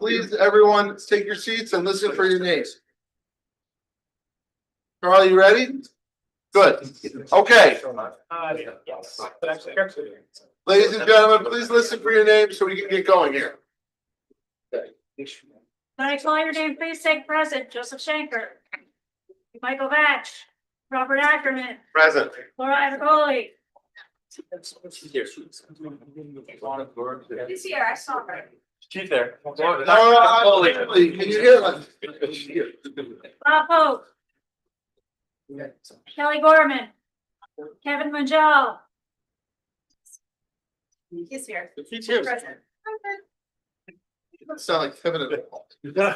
Please, everyone, take your seats and listen for your names. Carl, you ready? Good. Okay. Ladies and gentlemen, please listen for your names so we can get going here. When I call your name, please take present. Joseph Schenker. Michael Batch. Robert Ackerman. Present. Laura Agoli. He's here, I saw her. She's there. Can you hear us? Bob Hope. Kelly Gorman. Kevin Mangel. He's here. She's here. Present. Sound like Kevin and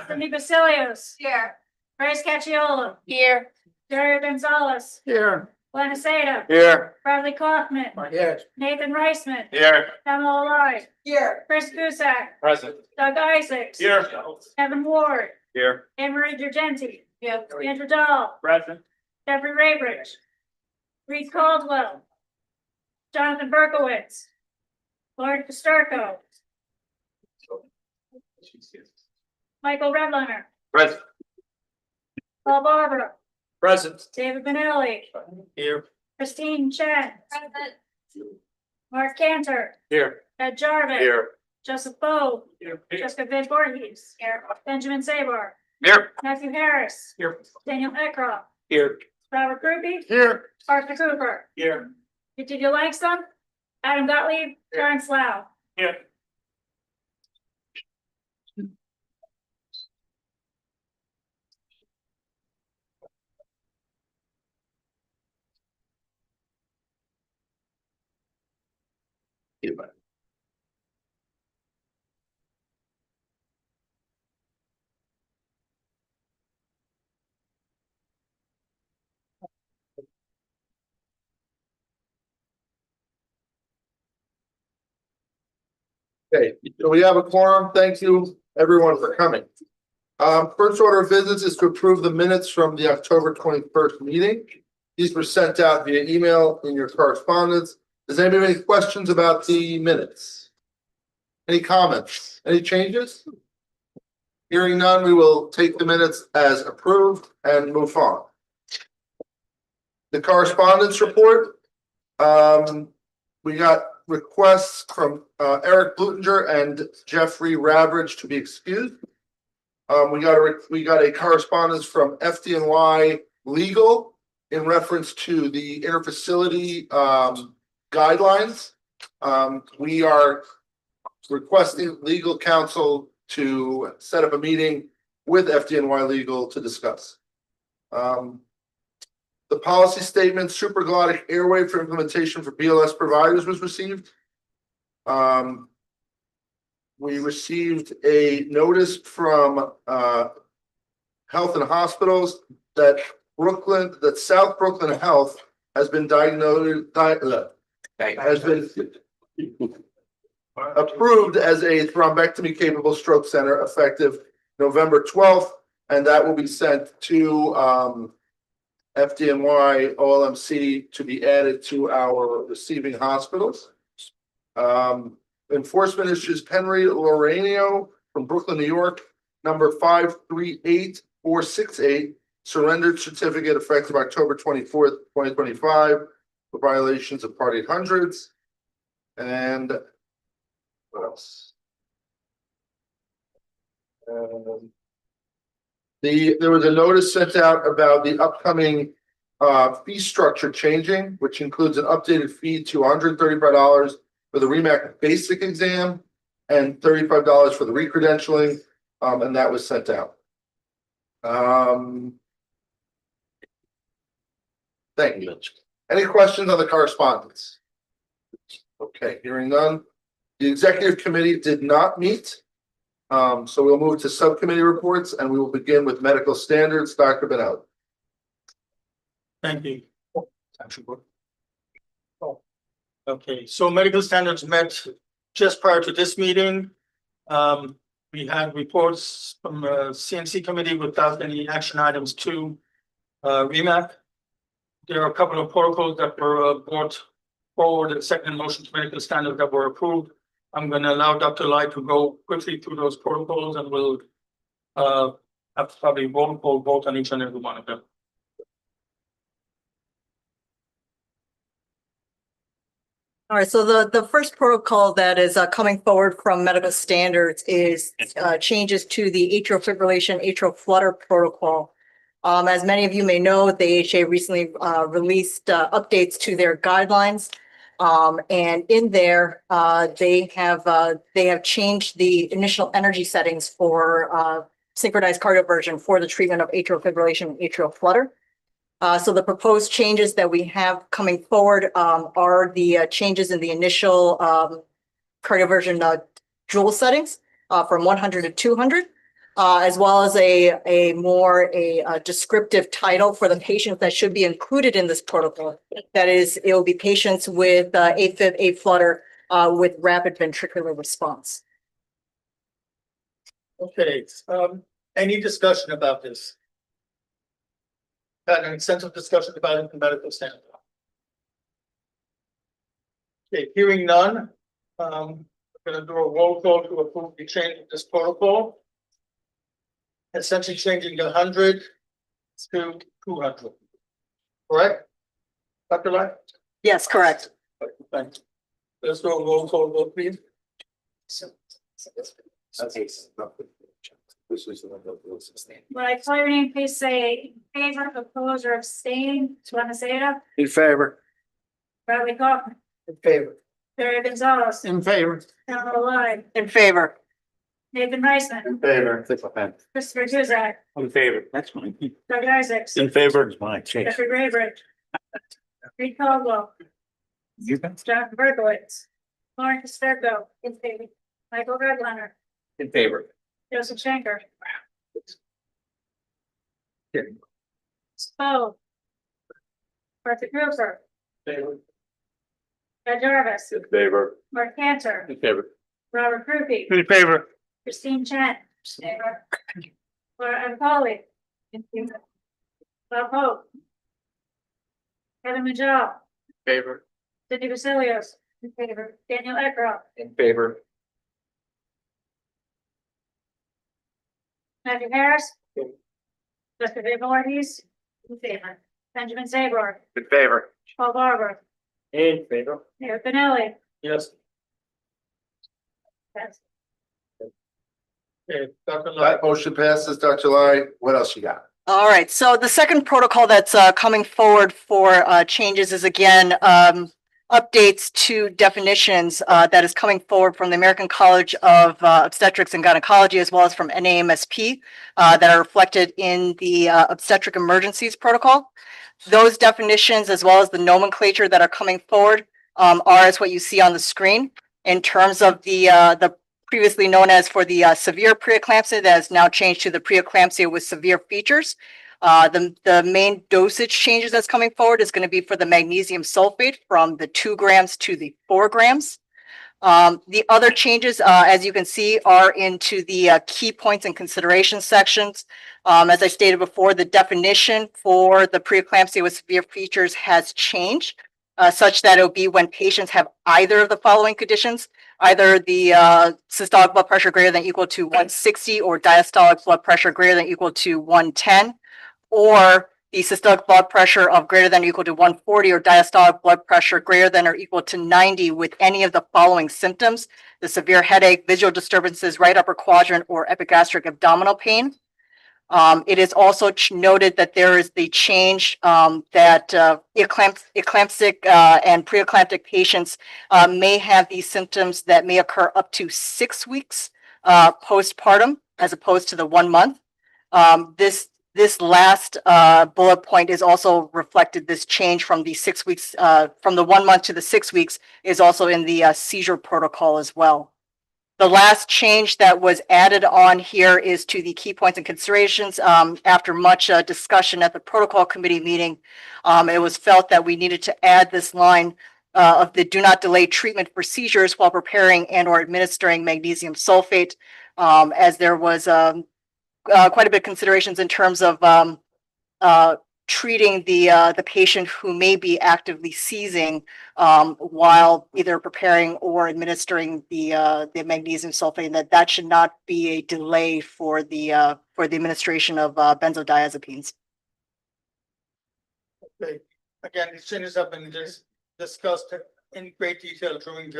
Cindy Basilios. Here. Grace Cacciola. Here. Jerry Gonzalez. Here. Glenn Asada. Here. Bradley Kaufman. Here. Nathan Reisman. Here. Pamela Lloyd. Here. Chris Gusak. Present. Doug Isaacs. Here. Kevin Ward. Here. Anne-Marie Durgenti. Yep. Andrew Dahl. Present. Jeffrey Raybridge. Reed Caldwell. Jonathan Berkowitz. Lauren Pistarco. Michael Redlener. Present. Paul Barbara. Present. David Benelli. Here. Christine Chen. Present. Mark Cantor. Here. Ed Jarvik. Here. Joseph Bowe. Here. Jessica Van Voorhees. Here. Benjamin Sabar. Here. Matthew Harris. Here. Daniel Eckroth. Here. Robert Groupie. Here. Arthur Cooper. Here. Virginia Langston. Adam Gottlieb. Terrence Lau. Here. Okay, so we have a quorum. Thank you, everyone, for coming. First order of business is to approve the minutes from the October 21st meeting. These were sent out via email in your correspondence. Does anybody have any questions about the minutes? Any comments? Any changes? Hearing none, we will take the minutes as approved and move on. The correspondence report. We got requests from Eric Blutinger and Jeffrey Ravridge to be excused. We got a correspondence from FDNY Legal in reference to the interfacility guidelines. We are requesting legal counsel to set up a meeting with FDNY Legal to discuss. The policy statement, supraglottic airway for implementation for BLS providers was received. We received a notice from Health and Hospitals that South Brooklyn Health has been approved as a thrombectomy capable stroke center effective November 12th, and that will be sent to FDNY OLMC to be added to our receiving hospitals. Enforcement issues Henry Lorenio from Brooklyn, New York, number 538468, surrendered certificate effective October 24th, 2025 for violations of Part 800s. And what else? There was a notice sent out about the upcoming fee structure changing, which includes an updated fee to $135 for the REMAC basic exam and $35 for the recredentialing, and that was sent out. Thank you. Any questions on the correspondence? Okay, hearing none. The executive committee did not meet. So we'll move to subcommittee reports and we will begin with medical standards. Dr. Benelli. Thank you. Okay, so medical standards met just prior to this meeting. We had reports from the CNC committee without any action items to REMAC. There are a couple of protocols that were brought forward and second motion to medical standards that were approved. I'm gonna allow Dr. Lai to go quickly through those protocols and we'll have probably roll call vote on each and every one of them. All right, so the first protocol that is coming forward from medical standards is changes to the atrial fibrillation, atrial flutter protocol. As many of you may know, the AHA recently released updates to their guidelines. And in there, they have changed the initial energy settings for synchronized cardioversion for the treatment of atrial fibrillation and atrial flutter. So the proposed changes that we have coming forward are the changes in the initial cardioversion joule settings from 100 to 200, as well as a more descriptive title for the patients that should be included in this protocol. That is, it will be patients with AFib, AFlutter with rapid ventricular response. Okay, any discussion about this? Had an extensive discussion about it in medical standard. Okay, hearing none, we're gonna do a roll call to approve the change of this protocol. Essentially changing 100 to 200. Correct? Dr. Lai? Yes, correct. Thanks. Let's do a roll call vote, please. When I call your name, please say in favor, oppose, or abstain. Suana Seda, In favor. Bradley Kaufman, In favor. Terry Gonzalez, In favor. Pamela Lai, In favor. Nathan Reisman, Favor. Christopher Tuzak, In favor, that's fine. Doug Isaacs, In favor is mine, change. Jeffrey Graybridge, Reed Caldwell, You guys? John Berkowitz, Lauren Casterco, in favor, Michael Redlener, In favor. Joseph Schenker, Yeah. Spo, Arthur Cooper, Favor. Ed Jarvis, In favor. Mark Cantor, In favor. Robert Krupe, In favor. Christine Chen, Laura Ampoli, Bob Hope, Kevin Majal, Favor. Cindy Basilios, in favor, Daniel Eckroth, In favor. Matthew Harris, Dr. Dave Voorhees, in favor, Benjamin Zabor, In favor. Paul Barber, In favor. Mayor Pinelli. Yes. Yes. Okay, Dr. Lai. That motion passes. Dr. Lai, what else you got? All right, so the second protocol that's coming forward for changes is again updates to definitions that is coming forward from the American College of Obstetrics and Gynecology, as well as from NAMSP that are reflected in the obstetric emergencies protocol. Those definitions, as well as the nomenclature that are coming forward, are as what you see on the screen in terms of the previously known as for the severe preeclampsia that has now changed to the preeclampsia with severe features. The main dosage changes that's coming forward is going to be for the magnesium sulfate from the 2 grams to the 4 grams. The other changes, as you can see, are into the key points and considerations sections. As I stated before, the definition for the preeclampsia with severe features has changed, such that it'll be when patients have either of the following conditions, either the systolic blood pressure greater than or equal to 160 or diastolic blood pressure greater than or equal to 110, or the systolic blood pressure of greater than or equal to 140 or diastolic blood pressure greater than or equal to 90 with any of the following symptoms: the severe headache, visual disturbances, right upper quadrant, or epigastric abdominal pain. It is also noted that there is the change that eclamptic and preeclamptic patients may have these symptoms that may occur up to 6 weeks postpartum, as opposed to the 1 month. This last bullet point is also reflected. This change from the 6 weeks, from the 1 month to the 6 weeks, is also in the seizure protocol as well. The last change that was added on here is to the key points and considerations. After much discussion at the protocol committee meeting, it was felt that we needed to add this line of the do not delay treatment for seizures while preparing and or administering magnesium sulfate, as there was quite a bit of considerations in terms of treating the patient who may be actively seizing while either preparing or administering the magnesium sulfate, and that should not be a delay for the administration of benzodiazepines. Okay, again, these changes have been discussed in great detail during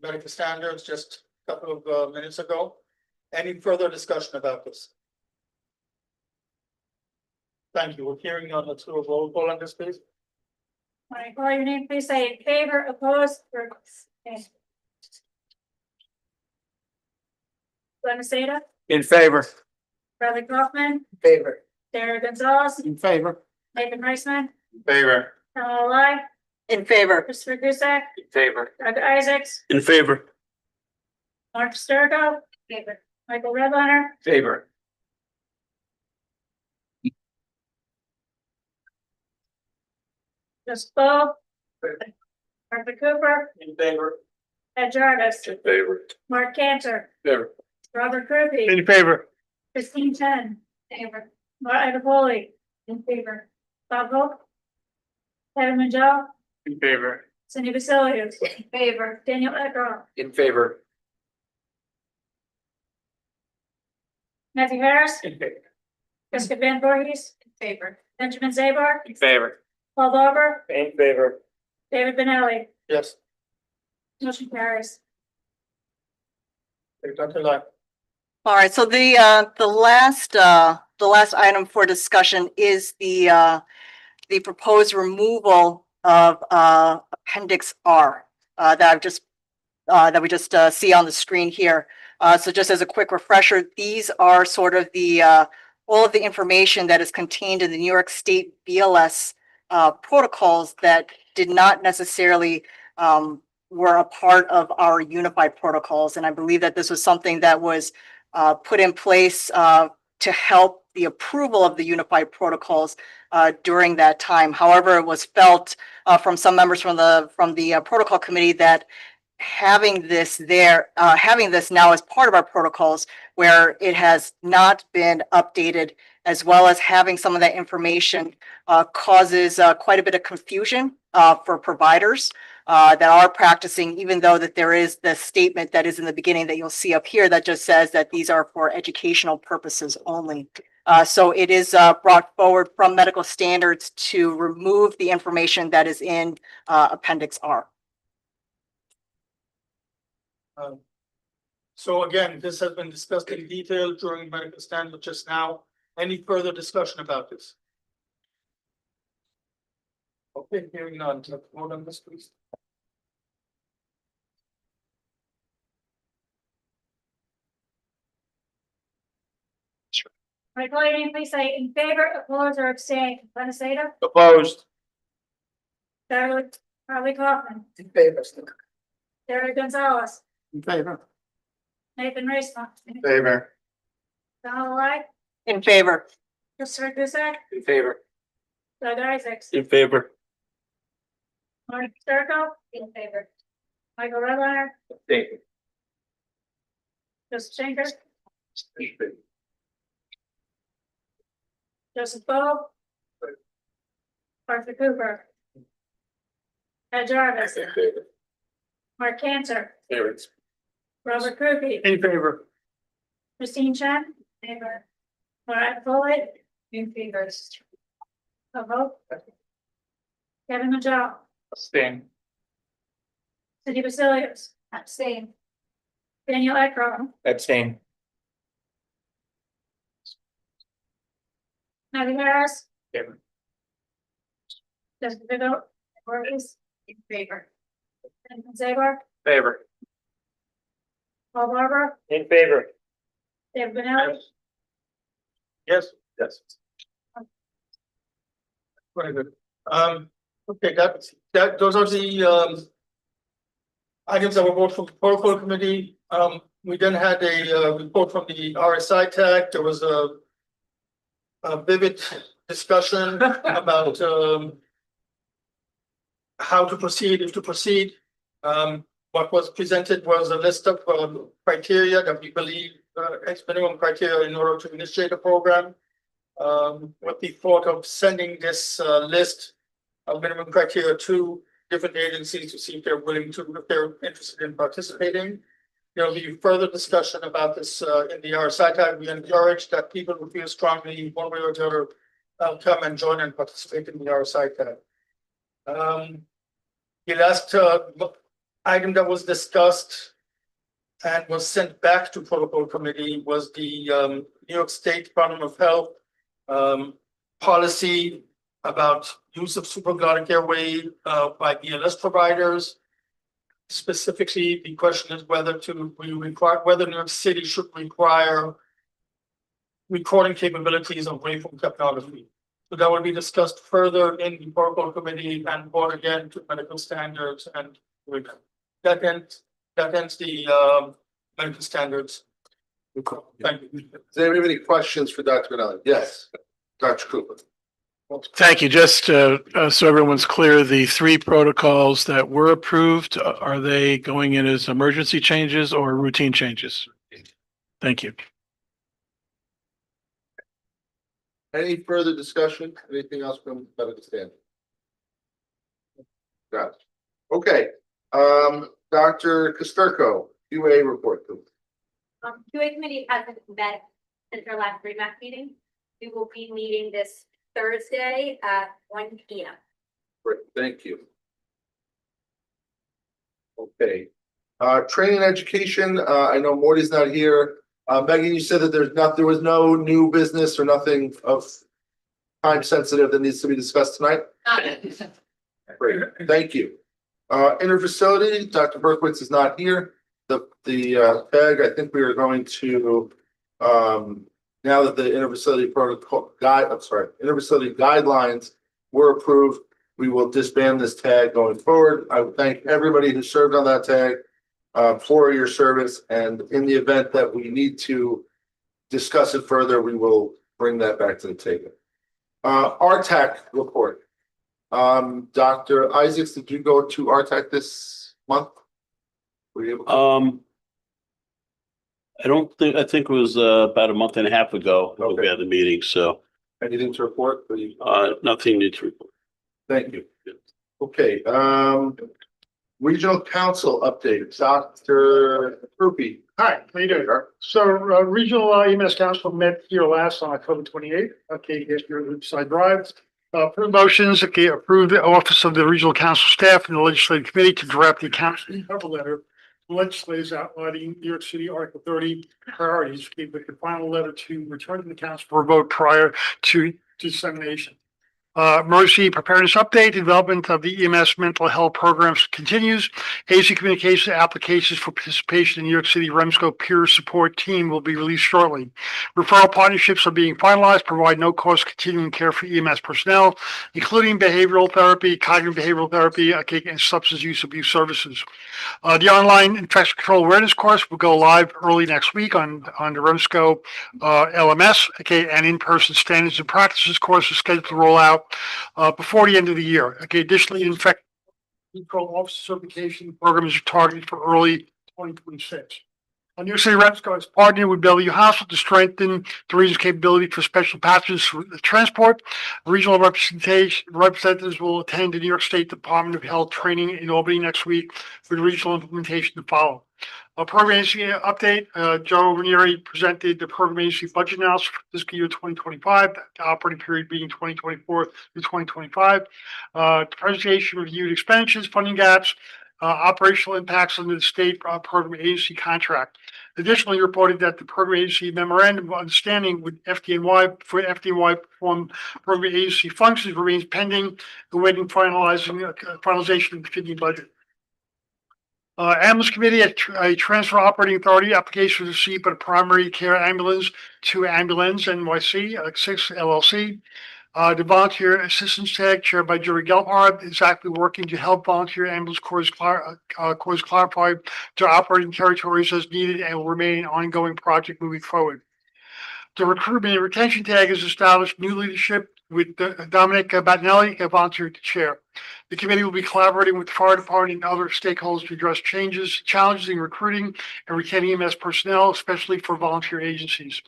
medical standards just a couple of minutes ago. Any further discussion about this? Thank you. We're hearing on the two roll call on this, please. When I call your name, please say in favor, opposed, or abstain. Glenn Masada, In favor. Bradley Kaufman, Favor. Sarah Gonzalez, In favor. Nathan Reisman, Favor. Kamala Lai, In favor. Christopher Gusak, In favor. Doug Isaacs, In favor. Mark Sturgo, favor, Michael Redlener, Favor. Joseph Bo, Arthur Cooper, In favor. Ed Jarvis, In favor. Mark Cantor, Favor. Robert Kirby, In favor. Christine Chen, favor, Mark Iapoli, in favor, Bob Hope, Kevin Majel, In favor. Cindy Basilius, in favor, Daniel Eckroth, In favor. Matthew Harris, In favor. Jessica Van Voorhees, in favor, Benjamin Zabar, In favor. Paul Barber, In favor. David Benelli, Yes. motion carries. Dr. Lai. All right, so the last item for discussion is the proposed removal of Appendix R that we just see on the screen here. So just as a quick refresher, these are sort of all of the information that is contained in the New York State BLS protocols that did not necessarily were a part of our unified protocols. And I believe that this was something that was put in place to help the approval of the unified protocols during that time. However, it was felt from some members from the protocol committee that having this now as part of our protocols, where it has not been updated, as well as having some of that information causes quite a bit of confusion for providers that are practicing, even though that there is the statement that is in the beginning that you'll see up here that just says that these are for educational purposes only. So it is brought forward from medical standards to remove the information that is in Appendix R. So again, this has been discussed in detail during medical standard just now. Any further discussion about this? Okay, hearing none, let's vote on this, please. When I call your name, please say in favor, opposed, or abstain. Glenn Masada, Opposed. Bradley Kaufman, In favor. Sarah Gonzalez, In favor. Nathan Reisman, Favor. Kamala Lai, In favor. Christopher Gusak, In favor. Doug Isaacs, In favor. Mark Sturgo, in favor, Michael Redlener, Favor. Joseph Schenker, Joseph Bo, Arthur Cooper, Ed Jarvis, In favor. Mark Cantor, Favor. Robert Kirby, In favor. Christine Chen, favor, Mark Iapoli, in favor, Bob Hope, Kevin Majel, Abstain. Cindy Basilius, abstain, Daniel Eckroth, Abstain. Matthew Harris, Favor. Jessica Voorhees, in favor, Benjamin Zabar, Favor. Paul Barber, In favor. David Benelli, Yes, Yes. very good. Okay, those are the items that were voted from the protocol committee. We then had a report from the RSI TAC. There was a vivid discussion about how to proceed, if to proceed. What was presented was a list of criteria that we believe as minimum criteria in order to initiate a program. with the thought of sending this list of minimum criteria to different agencies to see if they're willing to, if they're interested in participating. There'll be further discussion about this in the RSI tag. We encourage that people who feel strongly one way or the other come and join and participate in the RSI tag. The last item that was discussed and was sent back to protocol committee was the New York State Department of Health policy about use of supraglottic airway by BLS providers. Specifically, the question is whether whether New York City should require recording capabilities of waveform capnography. So that will be discussed further in the protocol committee and brought again to medical standards, and that ends the medical standards. Thank you. Does anybody have any questions for Dr. Benelli? Yes, Dr. Cooper. Thank you. Just so everyone's clear, the three protocols that were approved, are they going in as emergency changes or routine changes? Thank you. Any further discussion? Anything else from medical standard? Got it. Okay, Dr. Kosterko, QA report, please. QA committee hasn't met since our last REMAC meeting. We will be meeting this Thursday at 1 p.m. Great, thank you. Okay, training and education. I know Morty's not here. Megan, you said that there was no new business or nothing of time sensitive that needs to be discussed tonight. Great, thank you. Interfacility, Dr. Berkowitz is not here. The tag, I think we are going to now that the interfacility protocol interfacility guidelines were approved, we will disband this tag going forward. I would thank everybody who served on that tag for your service, and in the event that we need to discuss it further, we will bring that back to the table. RTAC report. Dr. Isaacs, did you go to RTAC this month? Were you able to? I think it was about a month and a half ago when we had the meeting, so Anything to report? nothing new to report. Thank you. Okay, regional council update, Dr. Rupi. Hi, how you doing? So Regional EMS Council met here last on October 28th. Okay, here's your Riverside Drive. Approved motions, okay, approved the Office of the Regional Council staff and the Legislative Committee to draft the council cover letter. Legislators outlining New York City Article 30 priorities, okay, with the final letter to return to the council for a vote prior to dissemination. Emergency preparedness update, development of the EMS mental health programs continues. AC communication applications for participation in New York City REMSCO peer support team will be released shortly. Referral partnerships are being finalized, provide no cost continuing care for EMS personnel, including behavioral therapy, cognitive behavioral therapy, and substance use abuse services. The online infection control awareness course will go live early next week on the REMSCO LMS, and in-person standards and practices course is scheduled to roll out before the end of the year. Okay, additionally, infection control officer certification program is targeted for early 2026. New York City REMSCO has partnered with Bellevue Hospital to strengthen the region's capability for special passengers transport. Regional representatives will attend the New York State Department of Health training in Albany next week with regional implementation to follow. A program agency update, Joe Ranieri presented the program agency budget analysis for fiscal year 2025, the operating period being 2024 through 2025. The presentation reviewed expenditures, funding gaps, operational impacts under the state program agency contract. Additionally, reported that the program agency memorandum of understanding with FDNY for FDNY perform program agency functions remains pending, awaiting finalization of the continuing budget. Ambulance Committee, a transfer operating authority application was received by the primary care ambulance to Ambulance NYC 6 LLC. The volunteer assistance tag chaired by Jerry Gelbhardt is actively working to help volunteer ambulance corps clarify their operating territories as needed and will remain an ongoing project moving forward. The recruitment and retention tag has established new leadership with Dominic Battinelli, a volunteer to chair. The committee will be collaborating with the fire department and other stakeholders to address challenges in recruiting and retaining EMS personnel, especially for volunteer agencies.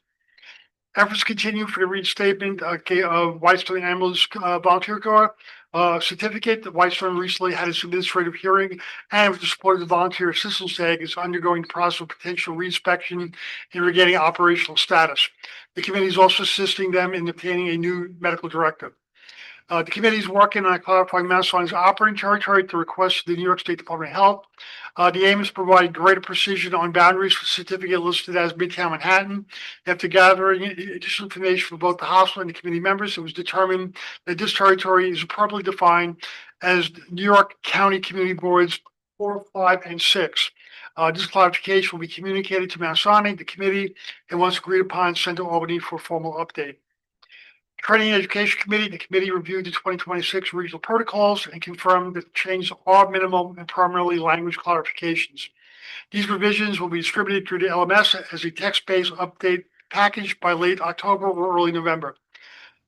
Efforts continue for the reinstatement, of Whitestone Ambulance, Volunteer Corps. Certificate that Whitestone recently had its administrative hearing and with the support of the Volunteer Assistance Tag is undergoing the process of potential reinspection and regaining operational status. The committee is also assisting them in obtaining a new medical director. The committee is working on clarifying Mount Sinai's operating territory to request the New York State Department of Health. The aim is to provide greater precision on boundaries for certificate listed as Midtown Manhattan. After gathering additional information from both the hospital and the committee members, it was determined that this territory is appropriately defined as New York County Community Boards 4, 5, and 6. This clarification will be communicated to Mount Sinai, the committee, and once agreed upon, sent to Albany for a formal update. Training and Education Committee, the committee reviewed the 2026 regional protocols and confirmed that the changes are minimal and primarily language clarifications. These revisions will be distributed through the LMS as a text-based update package by late October or early November.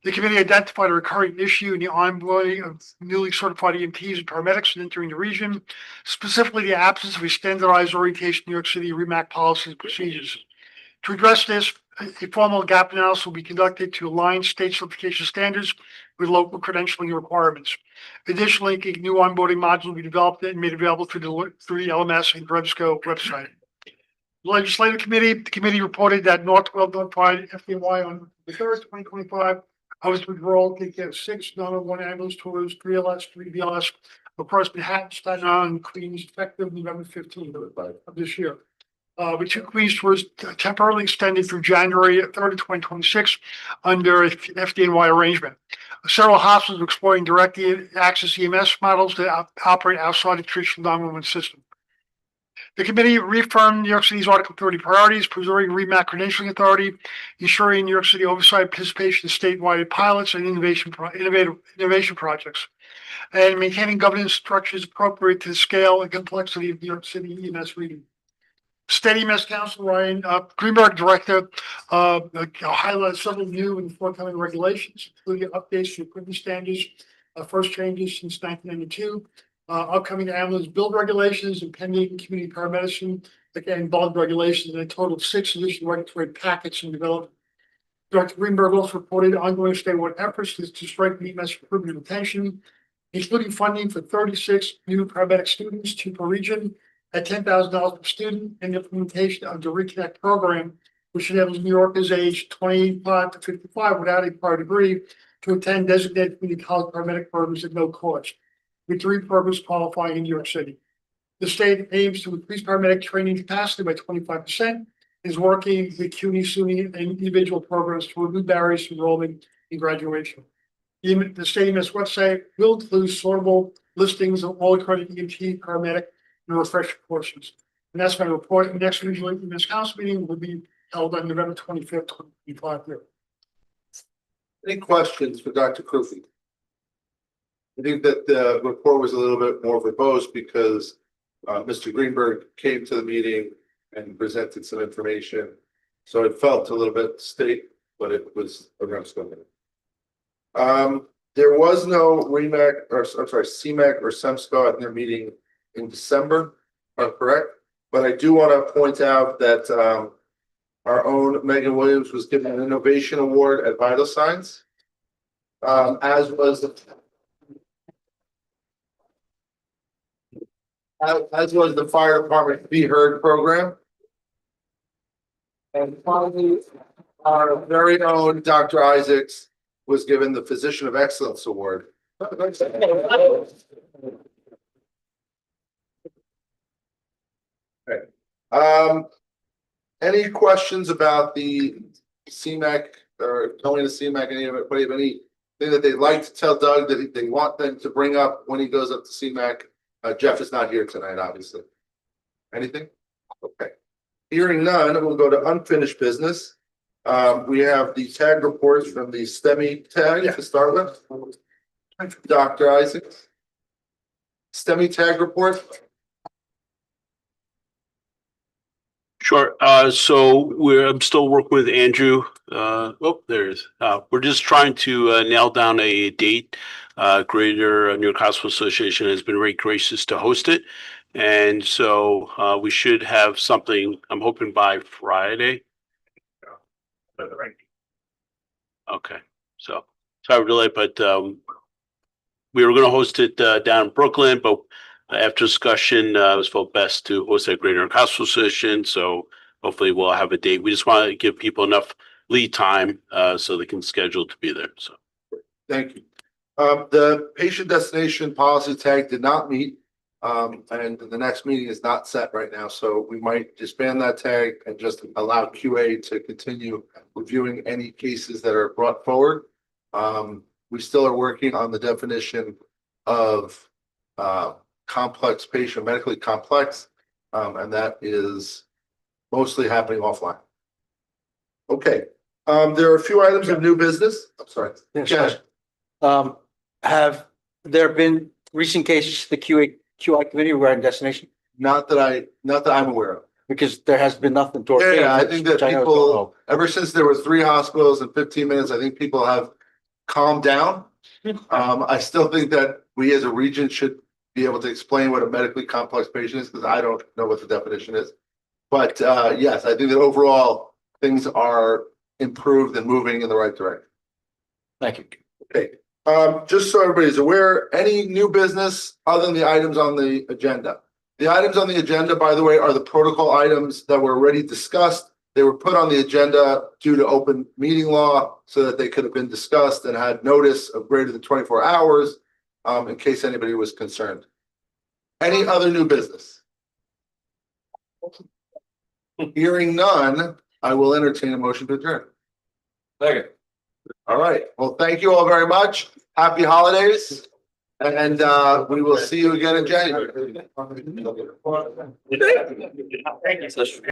The committee identified a recurring issue in the onboarding of newly certified EMTs and paramedics entering the region, specifically the absence of a standardized orientation New York City REMAC policies and procedures. To address this, a formal gap analysis will be conducted to align state certification standards with local credentialing requirements. Additionally, a new onboarding module will be developed and made available through the LMS and REMSCO website. The Legislative Committee, the committee reported that Northwell notified FDNY on the 3rd, 2025, of its withdrawal, taking out 6 911 ambulance tours, 3 LS, 3 BLS across Manhattan, Staten Island, and Queens, effective November 15th of this year. With 2 Queens tours temporarily extended through January 3rd, 2026 under a FDNY arrangement. Several hospitals are exploring direct access EMS models that operate outside the traditional 911 system. The committee reaffirmed New York City's Article 30 priorities, preserving REMAC credentialing authority, ensuring New York City oversight participation in statewide pilots and innovation projects, and maintaining governance structures appropriate to the scale and complexity of New York City EMS region. State EMS Council Ryan Greenberg, Director, highlighted several new and forthcoming regulations, including updates to equipment standards, first changes since 1992, upcoming ambulance build regulations, and pending community paramedicine, again, bulk regulations, and a total of 6 additional regulatory packets in development. Director Greenberg also reported ongoing statewide efforts to strengthen EMS recruitment and retention, including funding for 36 new paramedic students, 2 per region, at $10,000 per student, and implementation of the Reconnect program, which enables New Yorkers aged 25 to 55 without a prior degree to attend designated community college paramedic programs at no cost, with 3 programs qualifying in New York City. The state aims to increase paramedic training capacity by 25%, and is working with CUNY, SUNY, and individual programs to remove barriers to enrollment and graduation. The state EMS website will include sortable listings of all accredited EMT, paramedic, and refresher courses. And that's my report. The next regional EMS council meeting will be held on November 25th, 2025 here. Any questions for Dr. Krufi? I think that the report was a little bit more verbose because Mr. Greenberg came to the meeting and presented some information. So it felt a little bit state, but it was a REMSCO meeting. There was no REMAC, or I'm sorry, CMAC or SEMSCO at their meeting in December, correct? But I do want to point out that our own Megan Williams was given an innovation award at Vital Signs, as was the fire department Be Heard program. And finally, our very own Dr. Isaacs was given the Physician of Excellence Award. Okay. Any questions about the CMAC or going to CMAC? Anybody have anything that they'd like to tell Doug that they want them to bring up when he goes up to CMAC? Jeff is not here tonight, obviously. Anything? Okay. Hearing none, we'll go to unfinished business. We have the tag reports from the STEMI tag to start with. Dr. Isaacs. STEMI tag report. Sure. I'm still working with Andrew. There it is. We're just trying to nail down a date. Greater New York Hospital Association has been very gracious to host it. And so we should have something, I'm hoping by Friday. Okay, so sorry to late, but we were gonna host it down in Brooklyn, but after discussion, it was felt best to host at Greater Castle Association, so hopefully we'll have a date. We just want to give people enough lead time so they can schedule to be there, so. Thank you. The patient destination policy tag did not meet. And the next meeting is not set right now, so we might disband that tag and just allow QA to continue reviewing any cases that are brought forward. We still are working on the definition of complex patient, medically complex, and that is mostly happening offline. Okay, there are a few items of new business. I'm sorry. Yes, have there been recent cases to the QI committee regarding destination? Not that I'm aware of. Because there has been nothing toward. Yeah, I think that people, ever since there was 3 hospitals in 15 minutes, I think people have calmed down. I still think that we as a region should be able to explain what a medically complex patient is, because I don't know what the definition is. But yes, I think that overall things are improved and moving in the right direction. Thank you. Okay, just so everybody's aware, any new business other than the items on the agenda? The items on the agenda, by the way, are the protocol items that were already discussed. They were put on the agenda due to open meeting law so that they could have been discussed and had notice of greater than 24 hours in case anybody was concerned. Any other new business? Hearing none, I will entertain a motion to adjourn. Second. All right. Well, thank you all very much. Happy holidays. And we will see you again in January. Thank you.